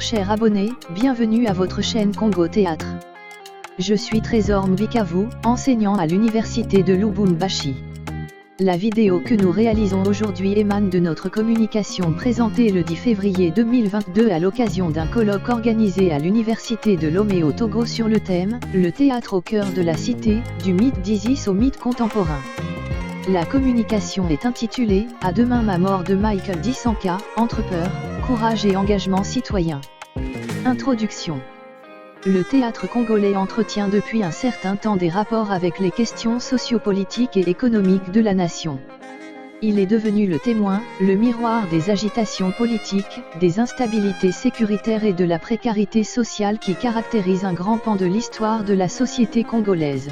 chers abonnés, bienvenue à votre chaîne Congo Théâtre. Je suis Trésor Mbikavu, enseignant à l'université de Lubumbashi. La vidéo que nous réalisons aujourd'hui émane de notre communication présentée le 10 février 2022 à l'occasion d'un colloque organisé à l'université de Lomé au Togo sur le thème « Le théâtre au cœur de la cité, du mythe d'Isis au mythe contemporain ». La communication est intitulée « À demain ma mort » de Michael Disanka, Entre peur, courage et engagement citoyen. Introduction. Le théâtre congolais entretient depuis un certain temps des rapports avec les questions sociopolitiques et économiques de la nation. Il est devenu le témoin, le miroir des agitations politiques, des instabilités sécuritaires et de la précarité sociale qui caractérisent un grand pan de l'histoire de la société congolaise.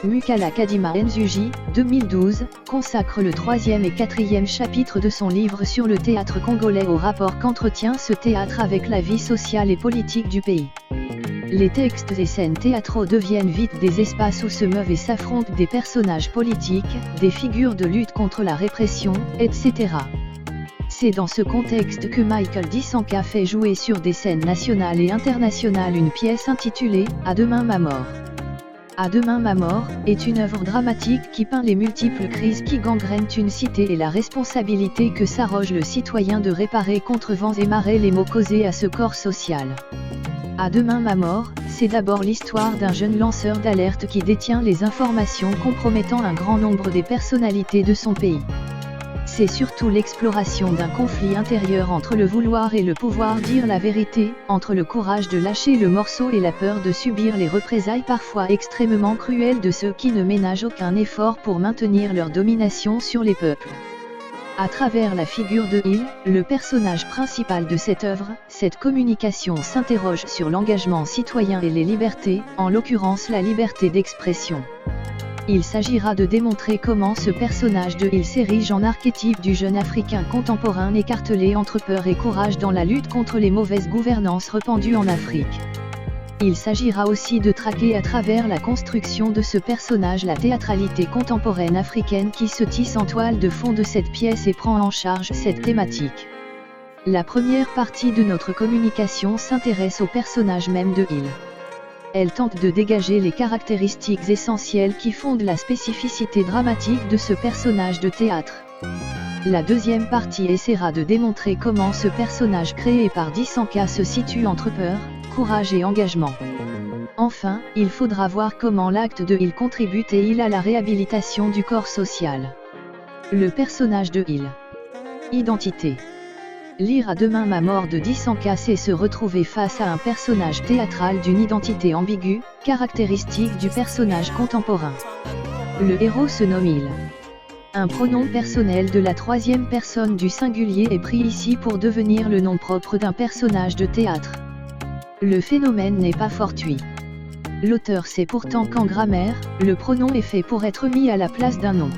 Mukala Kadima Nzuji, 2012, consacre le 3e et 4e chapitre de son livre sur le théâtre congolais au rapport qu'entretient ce théâtre avec la vie sociale et politique du pays. Les textes et scènes théâtraux deviennent vite des espaces où se meuvent et s'affrontent des personnages politiques, des figures de lutte contre la répression, etc. C'est dans ce contexte que Michael Disanka fait jouer sur des scènes nationales et internationales une pièce intitulée « À demain ma mort ». À demain ma mort est une œuvre dramatique qui peint les multiples crises qui gangrènent une cité et la responsabilité que s'arroge le citoyen de réparer contre vents et marées les maux causés à ce corps social. À demain ma mort, c'est d'abord l'histoire d'un jeune lanceur d'alerte qui détient les informations compromettant un grand nombre des personnalités de son pays. C'est surtout l'exploration d'un conflit intérieur entre le vouloir et le pouvoir dire la vérité, entre le courage de lâcher le morceau et la peur de subir les représailles parfois extrêmement cruelles de ceux qui ne ménagent aucun effort pour maintenir leur domination sur les peuples. À travers la figure de Hill, le personnage principal de cette œuvre, cette communication s'interroge sur l'engagement citoyen et les libertés, en l'occurrence la liberté d'expression. Il s'agira de démontrer comment ce personnage de Hill s'érige en archétype du jeune Africain contemporain écartelé entre peur et courage dans la lutte contre les mauvaises gouvernances répandues en Afrique. Il s'agira aussi de traquer à travers la construction de ce personnage la théâtralité contemporaine africaine qui se tisse en toile de fond de cette pièce et prend en charge cette thématique. La première partie de notre communication s'intéresse au personnage même de Hill. Elle tente de dégager les caractéristiques essentielles qui fondent la spécificité dramatique de ce personnage de théâtre. La deuxième partie essaiera de démontrer comment ce personnage créé par Disanka se situe entre peur, courage et engagement. Enfin, il faudra voir comment l'acte de Hill contribue à la réhabilitation du corps social. Le personnage de Hill. Identité. Lire À demain ma mort de Disanka, c'est se retrouver face à un personnage théâtral d'une identité ambiguë, caractéristique du personnage contemporain. Le héros se nomme Hill. Un pronom personnel de la troisième personne du singulier est pris ici pour devenir le nom propre d'un personnage de théâtre. Le phénomène n'est pas fortuit. L'auteur sait pourtant qu'en grammaire, le pronom est fait pour être mis à la place d'un nom.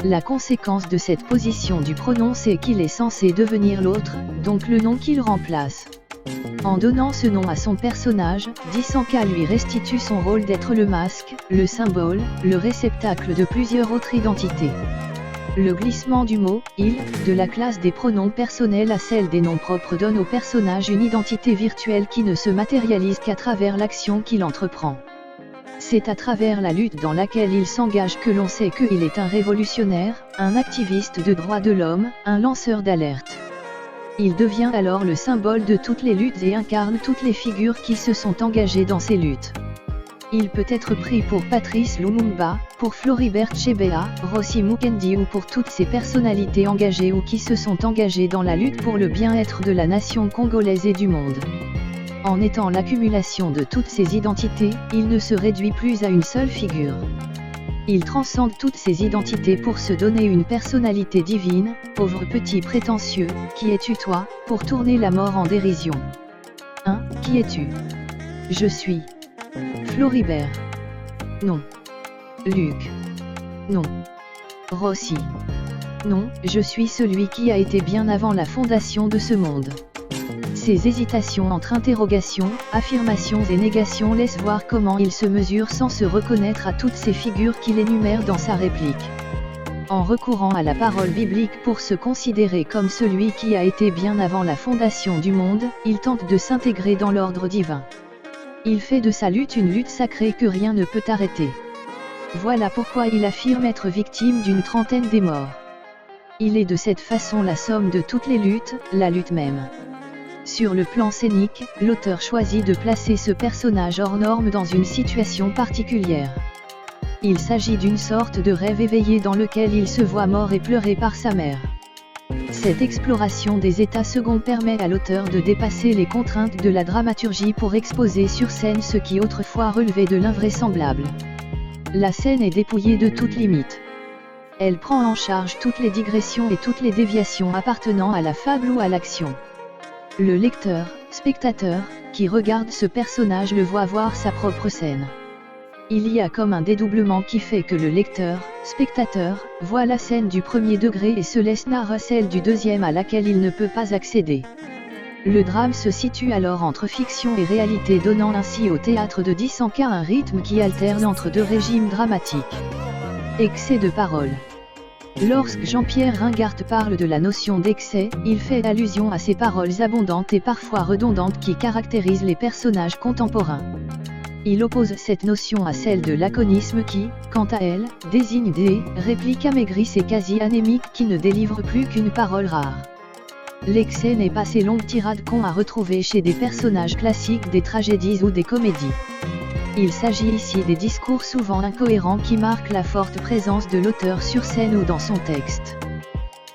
La conséquence de cette position du pronom, c'est qu'il est censé devenir l'autre, donc le nom qu'il remplace. En donnant ce nom à son personnage, Disanka lui restitue son rôle d'être le masque, le symbole, le réceptacle de plusieurs autres identités. Le glissement du mot « il » de la classe des pronoms personnels à celle des noms propres donne au personnage une identité virtuelle qui ne se matérialise qu'à travers l'action qu'il entreprend. C'est à travers la lutte dans laquelle il s'engage que l'on sait qu'il est un révolutionnaire, un activiste de droits de l'homme, un lanceur d'alerte. Il devient alors le symbole de toutes les luttes et incarne toutes les figures qui se sont engagées dans ces luttes. Il peut être pris pour Patrice Lumumba, pour Floribert Chebeya, Rossi Mukendi ou pour toutes ces personnalités engagées ou qui se sont engagées dans la lutte pour le bien-être de la nation congolaise et du monde. En étant l'accumulation de toutes ces identités, il ne se réduit plus à une seule figure. Il transcende toutes ces identités pour se donner une personnalité divine, pauvre petit prétentieux, qui es-tu toi, pour tourner la mort en dérision. Qui es-tu? Je suis Floribert. Non. Luc. Non. Rossi. Non, je suis celui qui a été bien avant la fondation de ce monde. Ces hésitations entre interrogations, affirmations et négations laissent voir comment il se mesure sans se reconnaître à toutes ces figures qu'il énumère dans sa réplique. En recourant à la parole biblique pour se considérer comme celui qui a été bien avant la fondation du monde, il tente de s'intégrer dans l'ordre divin. Il fait de sa lutte une lutte sacrée que rien ne peut arrêter. Voilà pourquoi il affirme être victime d'une trentaine des morts. Il est de cette façon la somme de toutes les luttes, la lutte même. Sur le plan scénique, l'auteur choisit de placer ce personnage hors norme dans une situation particulière. Il s'agit d'une sorte de rêve éveillé dans lequel il se voit mort et pleuré par sa mère. Cette exploration des états seconds permet à l'auteur de dépasser les contraintes de la dramaturgie pour exposer sur scène ce qui autrefois relevait de l'invraisemblable. La scène est dépouillée de toute limite. Elle prend en charge toutes les digressions et toutes les déviations appartenant à la fable ou à l'action. Le lecteur, spectateur, qui regarde ce personnage le voit voir sa propre scène. Il y a comme un dédoublement qui fait que le lecteur, spectateur, voit la scène du premier degré et se laisse narrer celle du deuxième à laquelle il ne peut pas accéder. Le drame se situe alors entre fiction et réalité, donnant ainsi au théâtre de Dissanka un rythme qui alterne entre deux régimes dramatiques. Excès de parole. Lorsque Jean-Pierre Ringart parle de la notion d'excès, il fait allusion à ces paroles abondantes et parfois redondantes qui caractérisent les personnages contemporains. Il oppose cette notion à celle de laconisme qui, quant à elle, désigne des répliques amaigrissent et quasi anémiques qui ne délivrent plus qu'une parole rare. L'excès n'est pas ces longues tirades qu'on a retrouvées chez des personnages classiques des tragédies ou des comédies. Il s'agit ici des discours souvent incohérents qui marquent la forte présence de l'auteur sur scène ou dans son texte.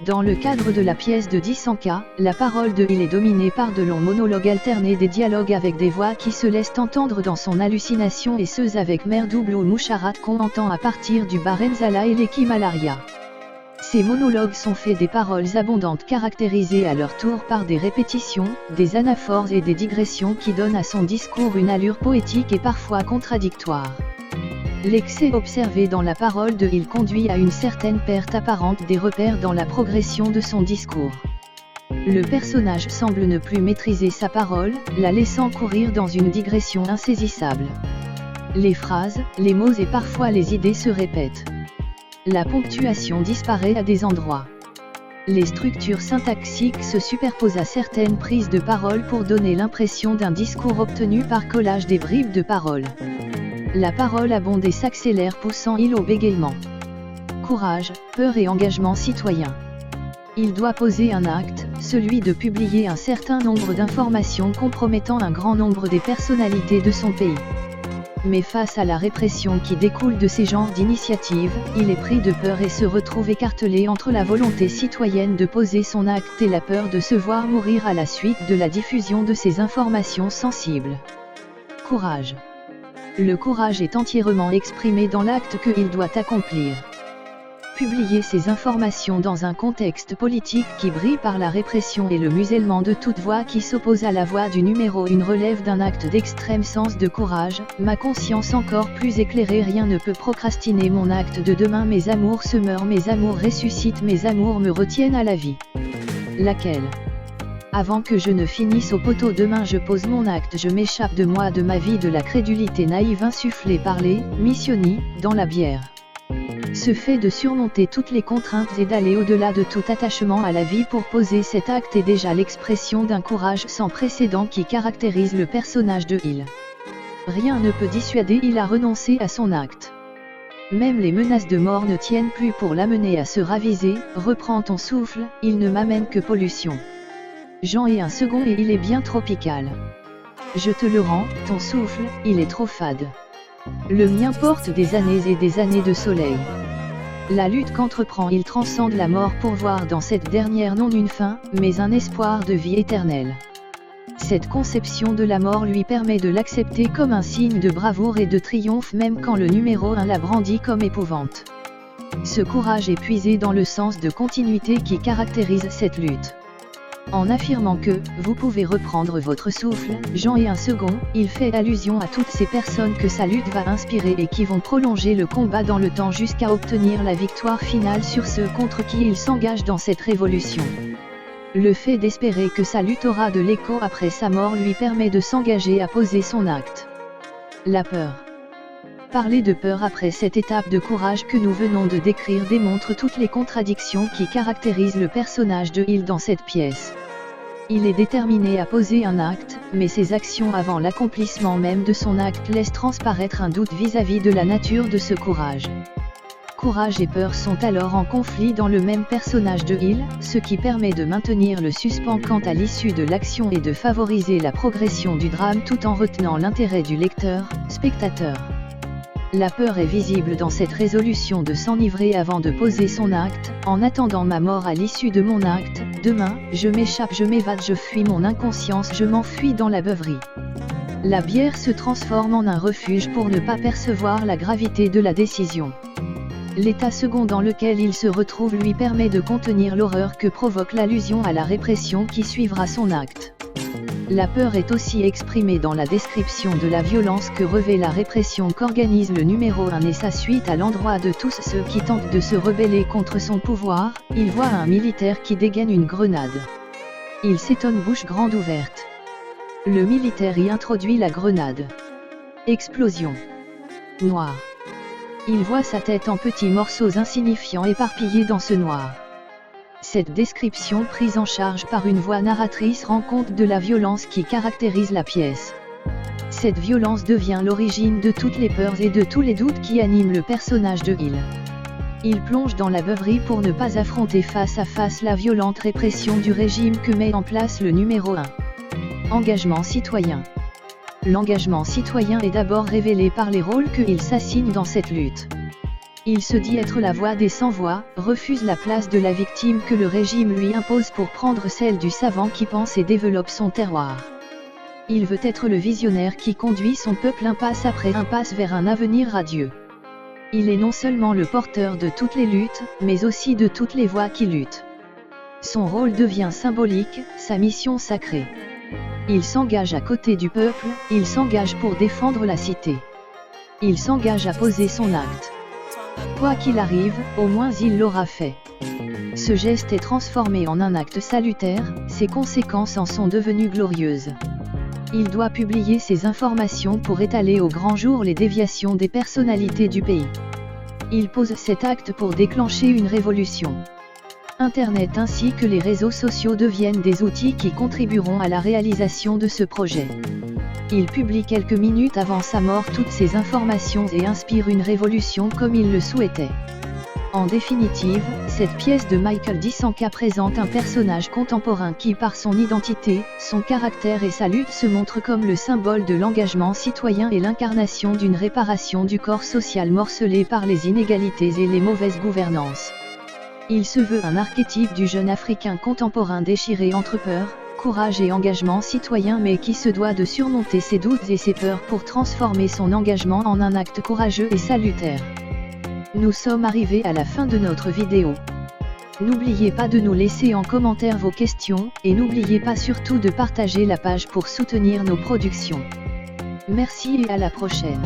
Dans le cadre de la pièce de Dissanka, la parole de il est dominée par de longs monologues alternés, des dialogues avec des voix qui se laissent entendre dans son hallucination et ceux avec mère double ou moucharat qu'on entend à partir du Barenzala et l'Ekimalaria. Ces monologues sont faits des paroles abondantes caractérisées à leur tour par des répétitions, des anaphores et des digressions qui donnent à son discours une allure poétique et parfois contradictoire. L'excès observé dans la parole de il conduit à une certaine perte apparente des repères dans la progression de son discours. Le personnage semble ne plus maîtriser sa parole, la laissant courir dans une digression insaisissable. Les phrases, les mots et parfois les idées se répètent. La ponctuation disparaît à des endroits. Les structures syntaxiques se superposent à certaines prises de parole pour donner l'impression d'un discours obtenu par collage des bribes de paroles. La parole abonde et s'accélère poussant il au bégaiement. Courage, peur et engagement citoyen. Il doit poser un acte, celui de publier un certain nombre d'informations compromettant un grand nombre des personnalités de son pays. Mais face à la répression qui découle de ces genres d'initiatives, il est pris de peur et se retrouve écartelé entre la volonté citoyenne de poser son acte et la peur de se voir mourir à la suite de la diffusion de ces informations sensibles. Courage. Le courage est entièrement exprimé dans l'acte qu'il doit accomplir. Publier ces informations dans un contexte politique qui brille par la répression et le musellement de toute voix qui s'oppose à la voix du numéro 1 relève d'un acte d'extrême sens de courage. Ma conscience encore plus éclairée, rien ne peut procrastiner mon acte de demain. Mes amours se meurent, mes amours ressuscitent, mes amours me retiennent à la vie. Laquelle ? Avant que je ne finisse au poteau demain je pose mon acte, je m'échappe de moi, de ma vie, de la crédulité naïve insufflée par les missioni dans la bière. Ce fait de surmonter toutes les contraintes et d'aller au-delà de tout attachement à la vie pour poser cet acte est déjà l'expression d'un courage sans précédent qui caractérise le personnage de il. Rien ne peut dissuader il à renoncer à son acte. Même les menaces de mort ne tiennent plus pour l'amener à se raviser. Reprends ton souffle, il ne m'amène que pollution. Jean est un second et il est bien tropical. Je te le rends, ton souffle, il est trop fade. Le mien porte des années et des années de soleil. La lutte qu'entreprend il transcende la mort pour voir dans cette dernière non une fin, mais un espoir de vie éternelle. Cette conception de la mort lui permet de l'accepter comme un signe de bravoure et de triomphe même quand le numéro 1 la brandit comme épouvante. Ce courage est puisé dans le sens de continuité qui caractérise cette lutte. En affirmant que « vous pouvez reprendre votre souffle, Jean est un second », il fait allusion à toutes ces personnes que sa lutte va inspirer et qui vont prolonger le combat dans le temps jusqu'à obtenir la victoire finale sur ceux contre qui il s'engage dans cette révolution. Le fait d'espérer que sa lutte aura de l'écho après sa mort lui permet de s'engager à poser son acte. La peur. Parler de peur après cette étape de courage que nous venons de décrire démontre toutes les contradictions qui caractérisent le personnage de Hill dans cette pièce. Il est déterminé à poser un acte, mais ses actions avant l'accomplissement même de son acte laissent transparaître un doute vis-à-vis de la nature de ce courage. Courage et peur sont alors en conflit dans le même personnage de Hill, ce qui permet de maintenir le suspens quant à l'issue de l'action et de favoriser la progression du drame tout en retenant l'intérêt du lecteur, spectateur. La peur est visible dans cette résolution de s'enivrer avant de poser son acte, en attendant ma mort à l'issue de mon acte, demain, je m'échappe, je m'évade, je fuis mon inconscience, je m'enfuis dans la beuverie. La bière se transforme en un refuge pour ne pas percevoir la gravité de la décision. L'état second dans lequel il se retrouve lui permet de contenir l'horreur que provoque l'allusion à la répression qui suivra son acte. La peur est aussi exprimée dans la description de la violence que revêt la répression qu'organise le numéro 1 et sa suite à l'endroit de tous ceux qui tentent de se rebeller contre son pouvoir. Il voit un militaire qui dégaine une grenade. Il s'étonne bouche grande ouverte. Le militaire y introduit la grenade. Explosion. Noir. Il voit sa tête en petits morceaux insignifiants éparpillés dans ce noir. Cette description prise en charge par une voix narratrice rend compte de la violence qui caractérise la pièce. Cette violence devient l'origine de toutes les peurs et de tous les doutes qui animent le personnage de Hill. Il plonge dans la beuverie pour ne pas affronter face à face la violente répression du régime que met en place le numéro 1. Engagement citoyen. L'engagement citoyen est d'abord révélé par les rôles que Hill s'assigne dans cette lutte. Il se dit être la voix des sans-voix, refuse la place de la victime que le régime lui impose pour prendre celle du savant qui pense et développe son terroir. Il veut être le visionnaire qui conduit son peuple impasse après impasse vers un avenir radieux. Il est non seulement le porteur de toutes les luttes, mais aussi de toutes les voix qui luttent. Son rôle devient symbolique, sa mission sacrée. Il s'engage à côté du peuple, il s'engage pour défendre la cité. Il s'engage à poser son acte. Quoi qu'il arrive, au moins il l'aura fait. Ce geste est transformé en un acte salutaire, ses conséquences en sont devenues glorieuses. Il doit publier ces informations pour étaler au grand jour les déviations des personnalités du pays. Il pose cet acte pour déclencher une révolution. Internet ainsi que les réseaux sociaux deviennent des outils qui contribueront à la réalisation de ce projet. Il publie quelques minutes avant sa mort toutes ces informations et inspire une révolution comme il le souhaitait. En définitive, cette pièce de Michael Disanka présente un personnage contemporain qui par son identité, son caractère et sa lutte se montre comme le symbole de l'engagement citoyen et l'incarnation d'une réparation du corps social morcelé par les inégalités et les mauvaises gouvernances. Il se veut un archétype du jeune Africain contemporain déchiré entre peur, courage et engagement citoyen mais qui se doit de surmonter ses doutes et ses peurs pour transformer son engagement en un acte courageux et salutaire. Nous sommes arrivés à la fin de notre vidéo. N'oubliez pas de nous laisser en commentaire vos questions, et n'oubliez pas surtout de partager la page pour soutenir nos productions. Merci et à la prochaine.